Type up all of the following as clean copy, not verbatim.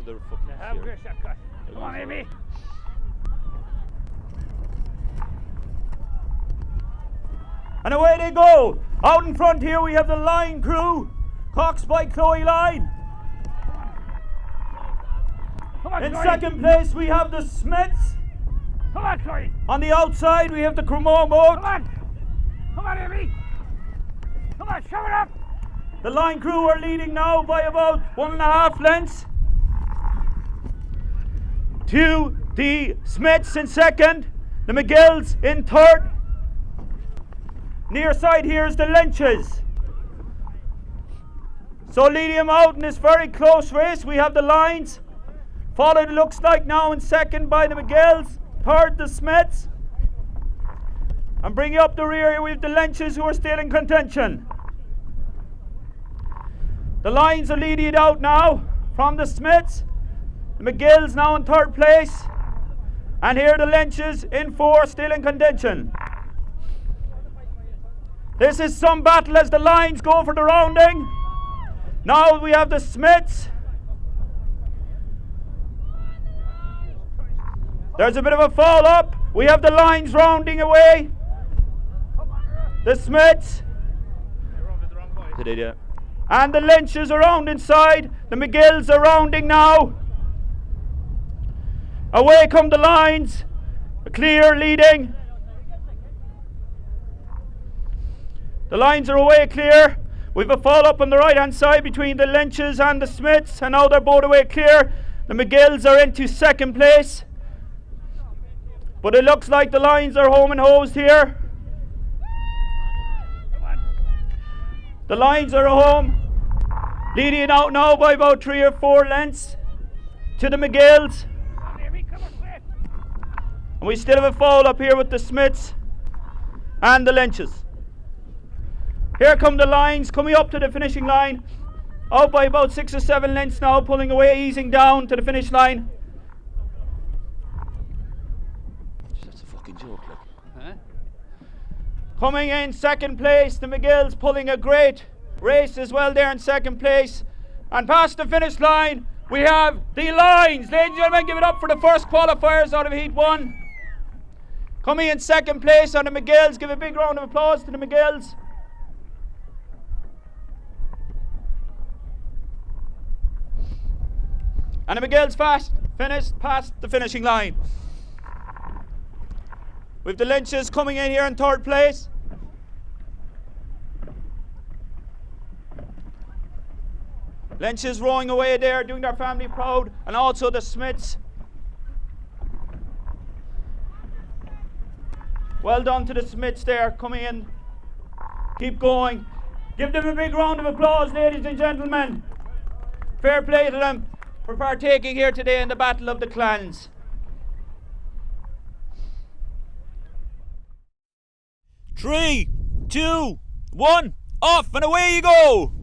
to the fucking Have a great shot, Gus. Come on, Amy. And away they go. Out in front here we have the line crew. Cox by Chloe Line. Come on, In Chloe. second place we have the Smiths. Come on, Chloe. On the outside we have the Cremorne boat. Come on. Come on, Amy. Come on, shove it up. The line crew are leading now by about 1.5 lengths to the Smiths in second, the McGills in third. Near side here is the Lynches. So leading them out in this very close race, we have the Lines, followed it looks like now in second by the McGills, third the Smiths, and bringing up the rear here we have the Lynches who are still in contention. The Lines are leading it out now from the Smiths. The McGills now in third place. And here the Lynches in fourth, still in contention. This is some battle as the Lines go for the rounding. Now we have the Smiths. There's a bit of a fall up. We have the Lines rounding away. The Smiths. And the Lynches are round inside. The McGills are rounding now. Away come the Lines. Clear leading. The Lines are away clear. We've a fall up on the right hand side between the Lynches and the Smiths, and now they're both away clear. The McGills are into second place. But it looks like the Lines are home and hosed here. The Lines are home, leading it out now by about 3 or 4 lengths to the McGills. And we still have a fall up here with the Smiths and the Lynches. Here come the Lines coming up to the finishing line, out by about 6 or 7 lengths now, pulling away, easing down to the finish line. That's a fucking joke, like. Huh? Coming in second place, the McGills pulling a great race as well there in second place. And past the finish line, we have the Lines. Ladies and gentlemen, give it up for the first qualifiers out of Heat 1. Coming in second place on the McGills. Give a big round of applause to the McGills. And the McGills finished past the finishing line. With the Lynches coming in here in third place. Lynches rowing away there, doing their family proud, and also the Smiths. Well done to the Smiths there, coming in. Keep going. Give them a big round of applause, ladies and gentlemen. Fair play to them for partaking here today in the Battle of the Clans. Three, 2, 1, off and away you go!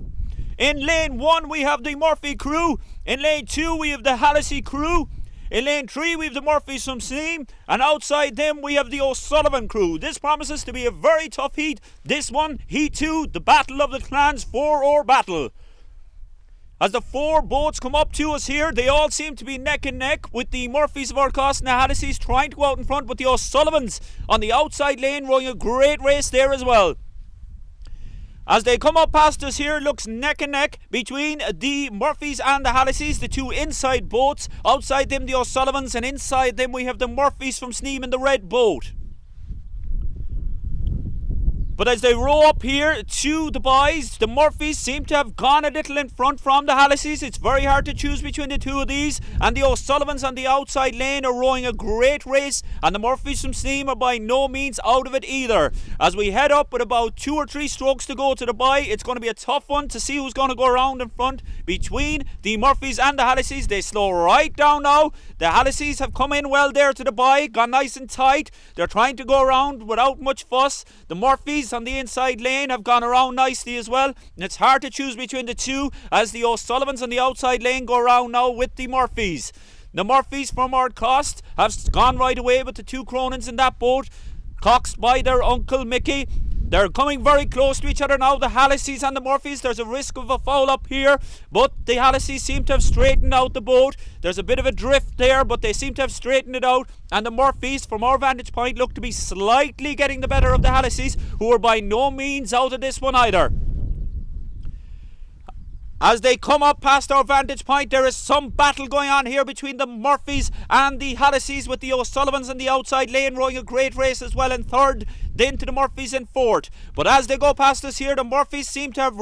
In lane 1 we have the Murphy crew, in lane 2 we have the Hallisey crew, in lane 3 we have the Murphys from Sneem, and outside them we have the O'Sullivan crew. This promises to be a very tough heat. This one, Heat 2, the Battle of the Clans 4 Oar Battle. As the 4 boats come up to us here, they all seem to be neck and neck, with the Murphys of Ardcost and the Halliseys trying to go out in front, but the O'Sullivans on the outside lane rowing a great race there as well. As they come up past us here, looks neck and neck between the Murphys and the Halliseys, the 2 inside boats. Outside them the O'Sullivans, and inside them we have the Murphys from Sneem in the red boat. But as they row up here to the boys, the Murphys seem to have gone a little in front from the Halliseys. It's very hard to choose between the 2 of these. And the O'Sullivans on the outside lane are rowing a great race. And the Murphys from Sneem are by no means out of it either. As we head up with about 2 or 3 strokes to go to the buy, it's going to be a tough one to see who's going to go around in front between the Murphys and the Halliseys. They slow right down now. The Halliseys have come in well there to the buy, gone nice and tight. They're trying to go around without much fuss. The Murphys on the inside lane have gone around nicely as well, and it's hard to choose between the 2 as the O'Sullivans on the outside lane go around now with the Murphys. The Murphys from Ardcost have gone right away with the 2 Cronins in that boat, coxed by their uncle Mickey. They're coming very close to each other now, the Hallisseys and the Murphys. There's a risk of a foul up here, but the Hallisseys seem to have straightened out the boat. There's a bit of a drift there, but they seem to have straightened it out. And the Murphys, from our vantage point, look to be slightly getting the better of the Hallisseys, who are by no means out of this one either. As they come up past our vantage point, there is some battle going on here between the Murphys and the Hallisseys, with the O'Sullivans in the outside lane rowing a great race as well in third, then to the Murphys in fourth. But as they go past us here, the Murphys seem to have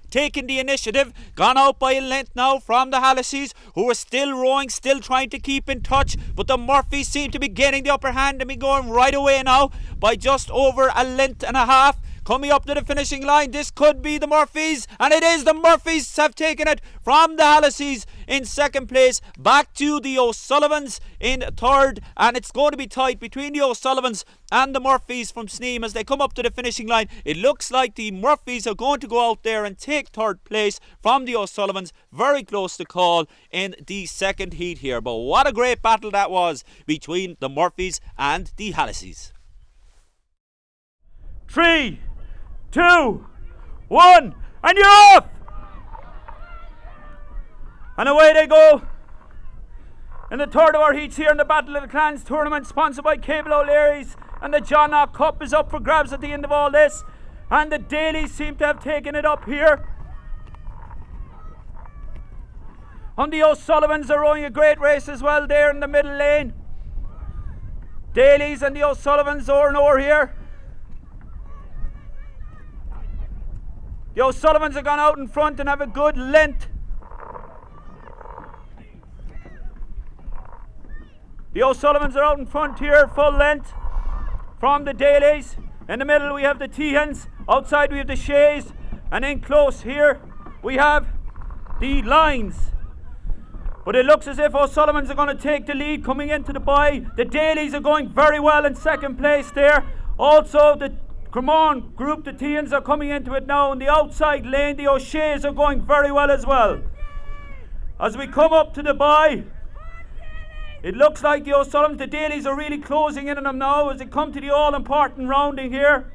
taken the initiative, gone out by a length now from the Hallisseys, who are still rowing, still trying to keep in touch, but the Murphys seem to be getting the upper hand and be going right away now by just over a length and a half. Coming up to the finishing line, this could be the Murphys, and it is. The Murphys have taken it from the Hallisseys in second place, back to the O'Sullivans in third, and it's going to be tight between the O'Sullivans and the Murphys from Sneem as they come up to the finishing line. It looks like the Murphys are going to go out there and take third place from the O'Sullivans. Very close to call in the second heat here, but what a great battle that was between the Murphys and the Hallisseys. 3, 2, 1, and you're off! And away they go. In the third of our heats here in the Battle of the Clans tournament, sponsored by Cable O'Leary's, and the John Knock Cup is up for grabs at the end of all this. And the Dailies seem to have taken it up here. And the O'Sullivans are rowing a great race as well there in the middle lane. Dailies and the O'Sullivans oar and oar here. The O'Sullivans have gone out in front and have a good length. The O'Sullivans are out in front here, full length from the Dailies. In the middle we have the Teehans, outside we have the Shays, and in close here we have the Lines. But it looks as if O'Sullivans are going to take the lead coming into the buy. The Dailies are going very well in second place there. Also the Cremorne group, the Teehans, are coming into it now. In the outside lane, the O'Sheas are going very well as well. As we come up to the buy, it looks like the O'Sullivans, the Dailies are really closing in on them now as they come to the all-important rounding here.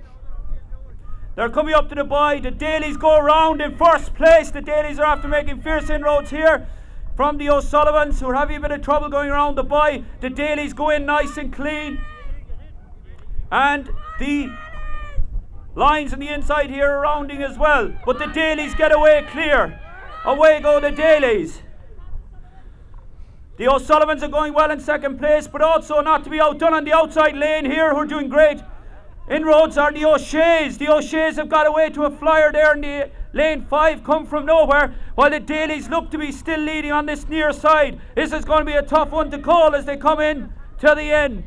They're coming up to the buy. The Dailies go around in first place. The Dailies are after making fierce inroads here from the O'Sullivans, who are having a bit of trouble going around the buy. The Dailies go in nice and clean. And the Lines on the inside here are rounding as well, but the Dailies get away clear. Away go the Dailies. The O'Sullivans are going well in second place, but also not to be outdone on the outside lane here, who are doing great inroads, are the O'Sheas. The O'Sheas have got away to a flyer there in the lane 5, come from nowhere, while the Dailies look to be still leading on this near side. This is going to be a tough one to call as they come in to the end.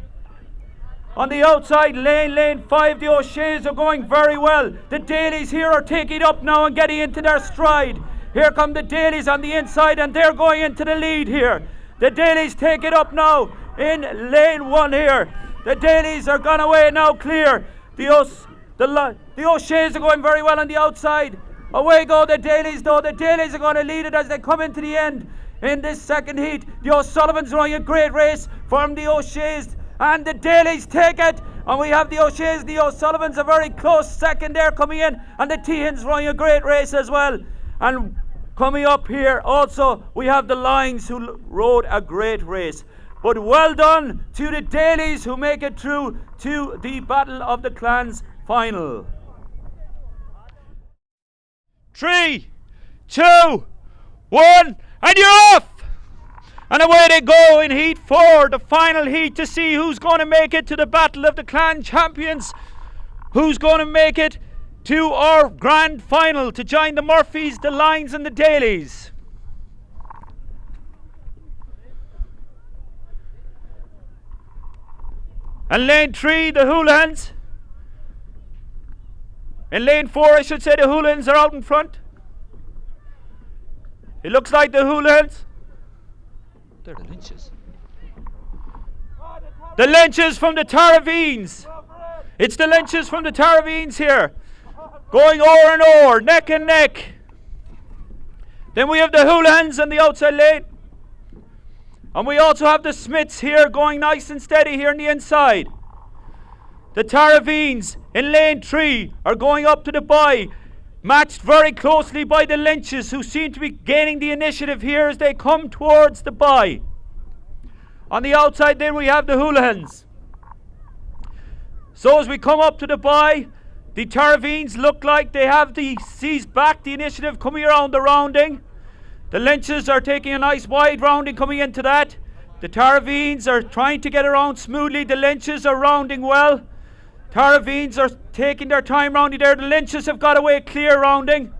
On the outside lane, lane 5, the O'Sheas are going very well. The Dailies here are taking it up now and getting into their stride. Here come the Dailies on the inside, and they're going into the lead here. The Dailies take it up now in lane 1 here. The Dailies are gone away now clear. The O'Sheas are going very well on the outside. Away go the Dailies though. The Dailies are going to lead it as they come into the end in this second heat. The O'Sullivans running a great race from the O'Sheas. And the Dailies take it, and we have the O'Sheas, the O'Sullivans, a very close second there coming in, and the Teehans running a great race as well. And coming up here also, we have the Lines, who rode a great race. But well done to the Dailies, who make it through to the Battle of the Clans final. 3, 2, 1, and you're off! And away they go in Heat 4, the final heat, to see who's going to make it to the Battle of the Clan Champions. Who's going to make it to our grand final to join the Murphys, the Lines and the Dailies. And lane 3, the Hooligans. In lane 4, I should say, the Hooligans are out in front. It looks like the Hooligans. They're the Lynches. The Lynches from the Taravines. It's the Lynches from the Taravines here. Going oar and oar, neck and neck. Then we have the Hooligans on the outside lane. And we also have the Smiths here going nice and steady here on the inside. The Taravines in lane 3 are going up to the bye, matched very closely by the Lynches, who seem to be gaining the initiative here as they come towards the bye. On the outside there we have the Houligans. So as we come up to the bye, the Taravines look like they have seized back the initiative coming around the rounding. The Lynches are taking a nice wide rounding coming into that. The Taravines are trying to get around smoothly. The Lynches are rounding well. Taravines are taking their time rounding there. The Lynches have got away clear rounding,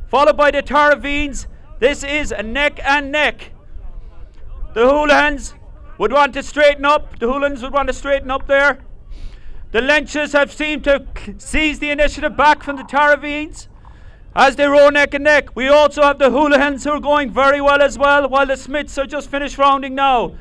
followed by the Taravines. This is a neck and neck. The Houligans would want to straighten up. The Houligans would want to straighten up there. The Lynches have seemed to seize the initiative back from the Taravines as they row neck and neck. We also have the Houligans who are going very well as well, while the Smiths are just finished rounding now.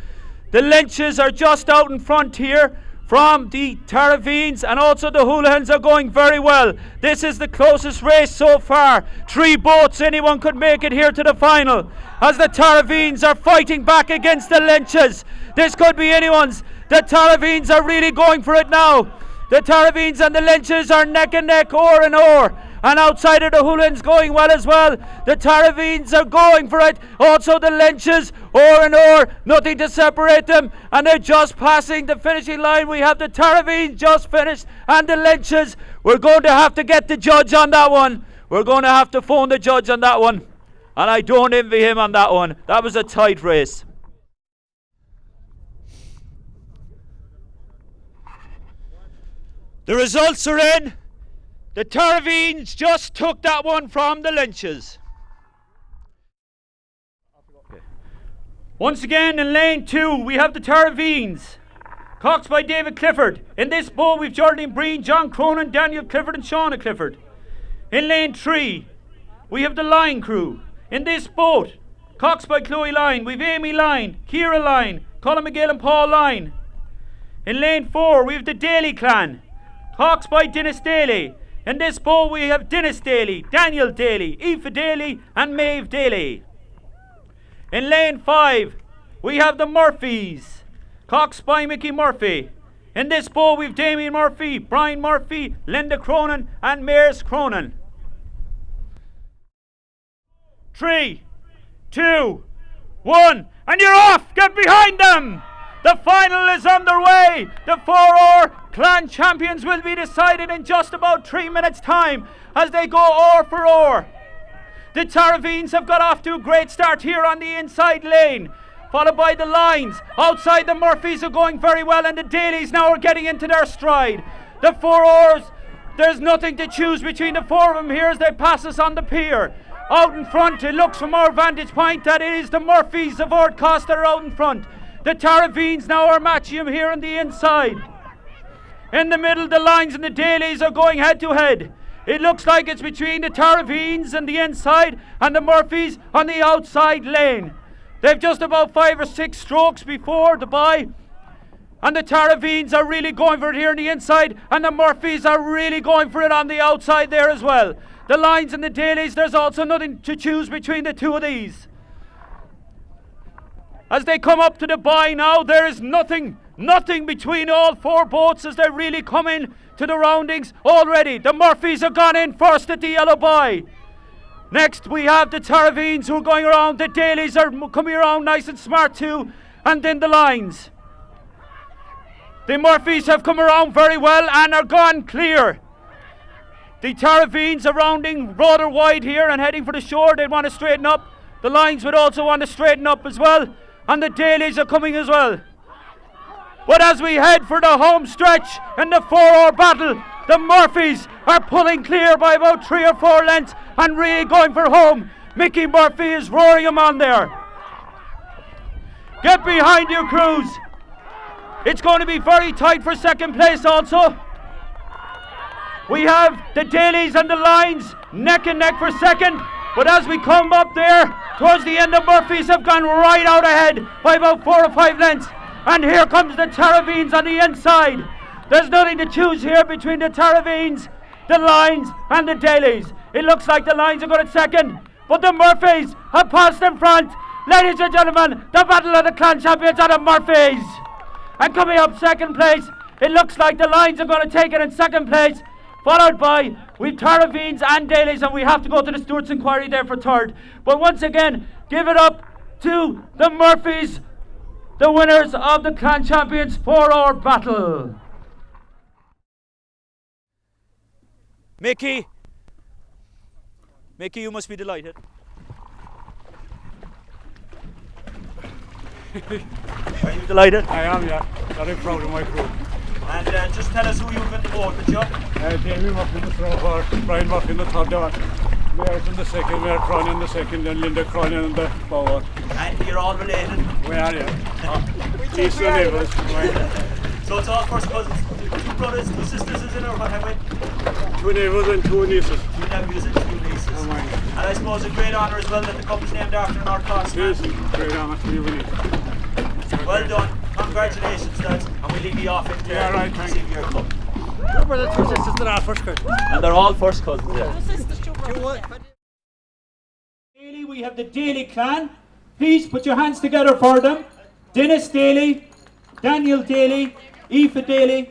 The Lynches are just out in front here from the Taravines, and also the Houligans are going very well. This is the closest race so far. 3 boats, anyone could make it here to the final, as the Taravines are fighting back against the Lynches. This could be anyone's. The Taravines are really going for it now. The Taravines and the Lynches are neck and neck, oar and oar. And outside of the Houligans going well as well. The Taravines are going for it. Also the Lynches, oar and oar. Nothing to separate them. And they're just passing the finishing line. We have the Taravines just finished. And the Lynches. We're going to have to get the judge on that one. We're going to have to phone the judge on that one. And I don't envy him on that one. That was a tight race. The results are in. The Taravines just took that one from the Lynches. Once again in lane 2 we have the Taravines, coxed by David Clifford. In this boat we've Geraldine Breen, John Cronin, Daniel Clifford and Shauna Clifford. In lane 3 we have the Line crew. In this boat, coxed by Chloe Line, we've Amy Line, Ciara Line, Colin McGill and Paul Line. In lane 4 we have the Daly clan, coxed by Dennis Daly. In this boat we have Dennis Daly, Daniel Daly, Aoife Daly and Maeve Daly. In lane 5 we have the Murphys, coxed by Mickey Murphy. In this boat we've Damien Murphy, Brian Murphy, Linda Cronin and Mares Cronin. 3, 2, 1 and you're off! Get behind them! The final is underway. The 4-oar clan champions will be decided in just about 3 minutes' time as they go oar for oar. The Taravines have got off to a great start here on the inside lane, followed by the Lines. Outside the Murphys are going very well, and the Dalys now are getting into their stride. The 4 oars, there's nothing to choose between the 4 of them here as they pass us on the pier. Out in front, it looks from our vantage point that it is the Murphys of Ardcost that are out in front. The Taravines now are matching him here on the inside. In the middle, the Lines and the Dalys are going head to head. It looks like it's between the Taravines on the inside and the Murphys on the outside lane. They've just about 5 or 6 strokes before the bye. And the Taravines are really going for it here on the inside, and the Murphys are really going for it on the outside there as well. The Lines and the Dalys, there's also nothing to choose between the 2 of these. As they come up to the bye now, there is nothing between all 4 boats as they really come in to the roundings already. The Murphys have gone in first at the yellow bye. Next we have the Taravines who are going around. The Dalys are coming around nice and smart too. And then the Lines. The Murphys have come around very well and are gone clear. The Taravines are rounding rather wide here and heading for the shore. They want to straighten up. The Lines would also want to straighten up as well. And the Dalys are coming as well. But as we head for the home stretch in the 4-oar battle, the Murphys are pulling clear by about 3 or 4 lengths and really going for home. Mickey Murphy is roaring them on there. Get behind you, crews. It's going to be very tight for second place also. We have the Dalys and the Lines neck and neck for second. But as we come up there, towards the end, the Murphys have gone right out ahead by about 4 or 5 lengths. And here comes the Taravines on the inside. There's nothing to choose here between the Taravines, the Lines and the Dalys. It looks like the Lines are going to second, but the Murphys have passed in front. Ladies and gentlemen, the battle of the clan champions are the Murphys. And coming up second place It looks like the Lions are going to take it in second place, followed by we've Taraveens and Dailies, and we have to go to the Stewart's Inquiry there for third. But once again, give it up to the Murphys, the winners of the Clan Champions 4-Oar Battle. Mickey, you must be delighted. Are you delighted? I am, yeah. Very proud of my crew. And just tell us who you've been voted, Joe. Jamie Murphy in the third, Brian Murphy in the third, Mary's in the second, Mary Cronin in the second, and Linda Cronin in the forward. And you're all related? We are, yeah. East and neighbours. So it's all first cousins. Two brothers, two sisters, is it, or what have we? Two neighbours and two nieces. Two nephews and two nieces. And I suppose a great honour as well that the cup is named after North Cost. Yes, great honour to you, Willie. Well done. Congratulations, lads. And we'll leave you off into Yeah, right, thank receive your cup. We're the two sisters that are first cousins. And they're all first cousins, yeah. Daly, we have the Daly clan. Please put your hands together for them. Dennis Daly, Daniel Daly, Aoife Daly,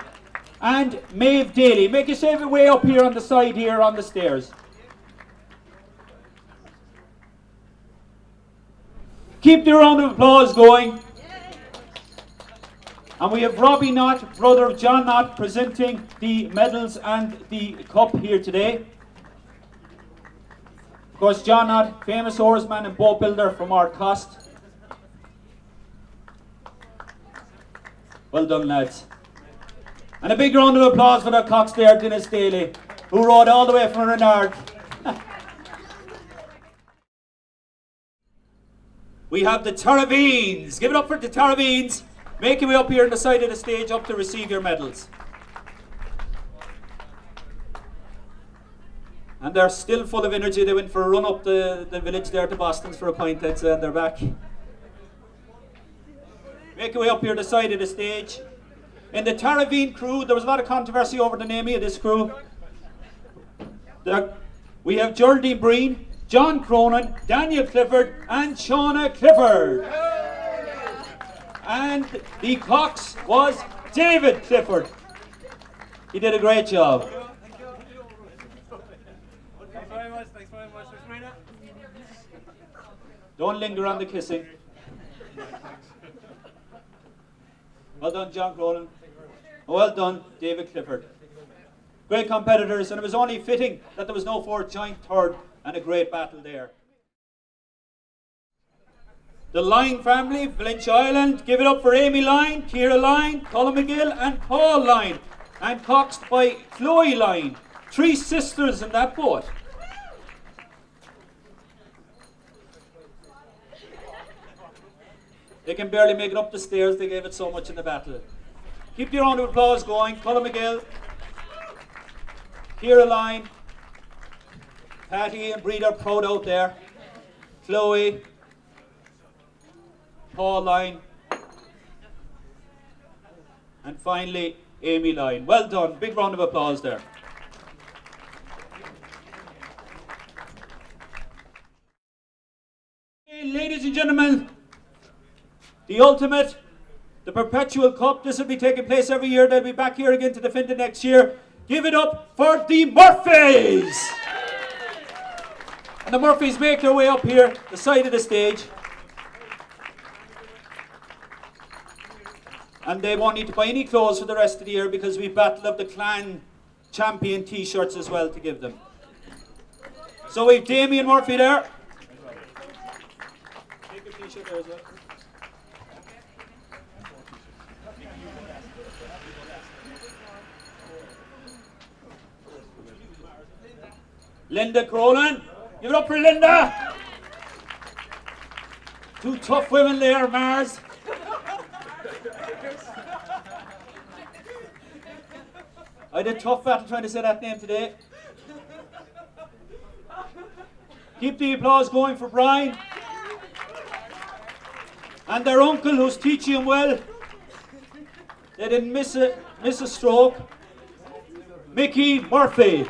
and Maeve Daly. Make yourself way up here on the side here on the stairs. Keep the round of applause going. And we have Robbie Knott, brother of John Knott, presenting the medals and the cup here today. Of course, John Knott, famous oarsman and boat builder from Ardcost. Well done, lads. And a big round of applause for the cocks there, Dennis Daly, who rode all the way from Renard. We have the Taraveens. Give it up for the Taraveens. Make your way up here on the side of the stage up to receive your medals. And they're still full of energy. They went for a run up the village there to Boston's for a pint, and they're back. Make your way up here to the side of the stage. In the Taraveen crew, there was a lot of controversy over the naming of this crew. We have Geraldine Breen, John Cronin, Daniel Clifford, and Shauna Clifford. And the cox was David Clifford. He did a great job. Thanks very much. Don't linger on the kissing. Well done, John Cronin. Well done, David Clifford. Great competitors, and it was only fitting that there was no fourth joint third and a great battle there. The Lyne family, Valentia Island, give it up for Amy Lyne, Ciara Lyne, Colin McGill and Paul Lyne. And coxed by Chloe Lyne. 3 sisters in that boat. They can barely make it up the stairs, they gave it so much in the battle. Keep your round of applause going. Colin McGill, Ciara Lyne, Patty and Breed are proud out there. Chloe, Paul Lyne, and finally Amy Lyne. Well done. Big round of applause there. Okay, ladies and gentlemen, the ultimate, the perpetual cup. This will be taking place every year. They'll be back here again to defend it next year. Give it up for the Murphys! And the Murphys make their way up here, the side of the stage. And they won't need to buy any clothes for the rest of the year because we Battle of the Clan Champion t-shirts as well to give them. So we've Damien Murphy there. Take a t-shirt there as well. Linda Cronin. Give it up for Linda. 2 tough women there, Mars. I did tough battle trying to say that name today. Keep the applause going for Brian. And their uncle who's teaching him well. They didn't miss a stroke. Mickey Murphy.